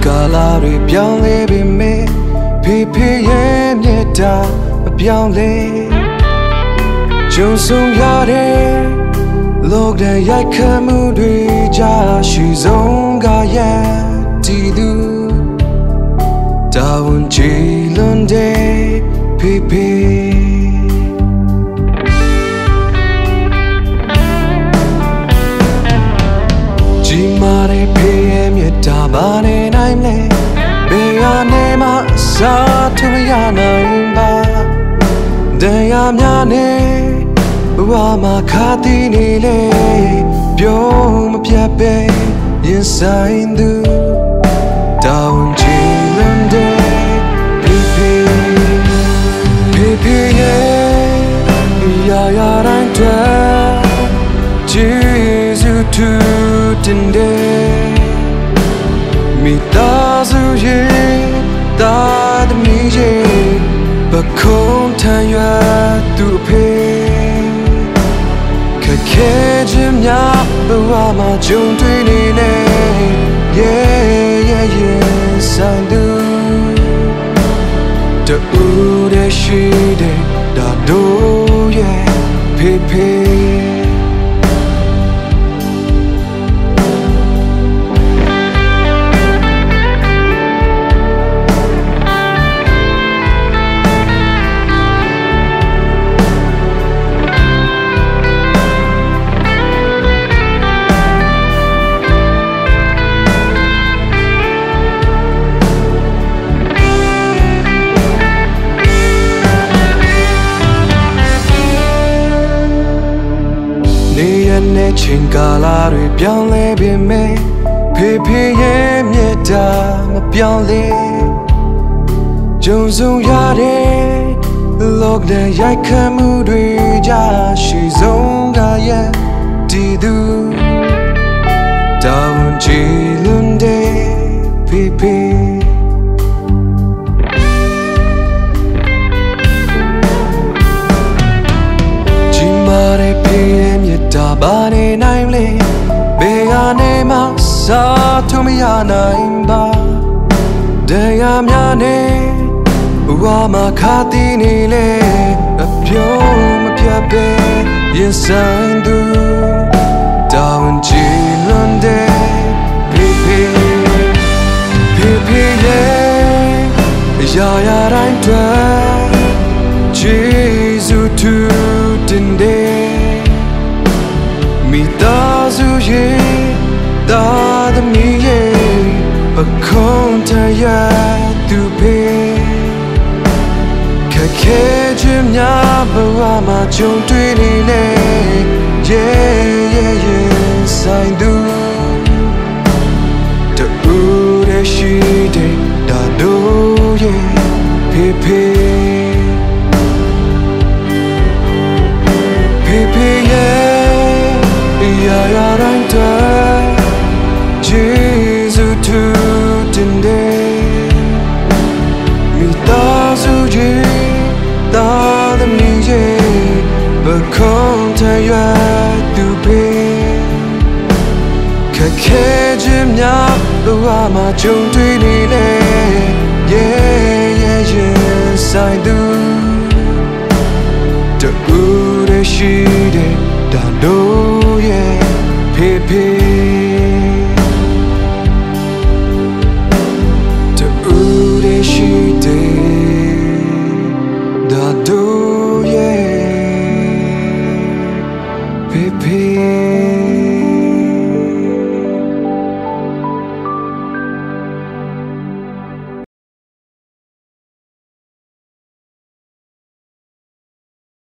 ကာလတွေပြောင်းလဲပေမဲ့ဖေဖေရဲ့မြတ်တာမပြောင်းလဲကြုံဆုံရတဲ့လောကရိုက်ခတ်မှုတွေကြားရှိဆုံးကရဲ့တည်သူတာဝန်ကြီးလွန်တဲ့ဖေဖေကြီးမားတဲ့ဖေရဲ့မြတ်တာဘာနေနိုင်လဲဘယ်ကနေမှစားထမရနိုင်ပါတရားများနဲ့ဘဝမှာခါတည်နေလေပြုံးမပြတ်ပဲရင်ဆိုင်သူတာဝန်ကြီးလွန်တဲ့ဖေဖေဖေဖေရဲ့ရာရာတိုင်းတွေ့ကျေးဇူးတူတင်တယ်မိသားစုရဲ့တာသမီးရဲ့ပခုံးထမ်းရွယ်သူအဖေခက်ခဲခြင်းများဘဝမှာကြုံတွေ့နေလေဆိုင်သူတူတဲ့ရှိတဲ့ဒါတို့ရဲ့ဖေဖေနဲ့ချင်းကာလာတွေပြောင်းလဲပေမဲ့ဖေဖေရဲ့မြတ်တာမပြောင်းလဲကြုံဆုံရတဲ့လောကနဲ့ရိုက်ခတ်မှုတွေကြားရှိဆုံးကရဲ့တည်သူတာဝန်ကြီးလွန်တဲ့ဖေဖေကြီးမားတဲ့ဖေရဲ့မြတ်တာဘာနေနိုင်လဲဘယ်ကနေမှစားထမရနိုင်ပါတရားများနဲ့ဘဝမှာခါတည်နေလေအပြုံးမပြတ်ပဲရင်ဆိုင်သူတာဝန်ကြီးလွန်တဲ့ဖေဖေဖေဖေရဲ့ရာရာတိုင်းတွေ့ကျေးဇူးတူတင်တယ်မိသားစုရဲ့တာသမီးရဲ့ပခုံးထမ်းရွယ်သူဖေခက်ခဲခြင်းများဘဝမှာကြုံတွေ့နေလေဆိုင်သူတူတဲ့ရှိတဲ့ဒါတို့ရဲ့ဖေဖေဖေဖေရဲ့ရာရာတိုင်းတွေ့ကျေးဇူးတူတင်တယ်မိသားစုရဲ့တာသမီးရဲ့ပခုံးထမ်းရွယ်သူဖေခက်ခဲခြင်းများဘဝမှာကြုံတွေ့နေလေဆိုင်သူတူတဲ့ရှိတဲ့ဒါတို့ရဲ့ဖေဖေတူတဲ့ရှိတဲ့ဒါတို့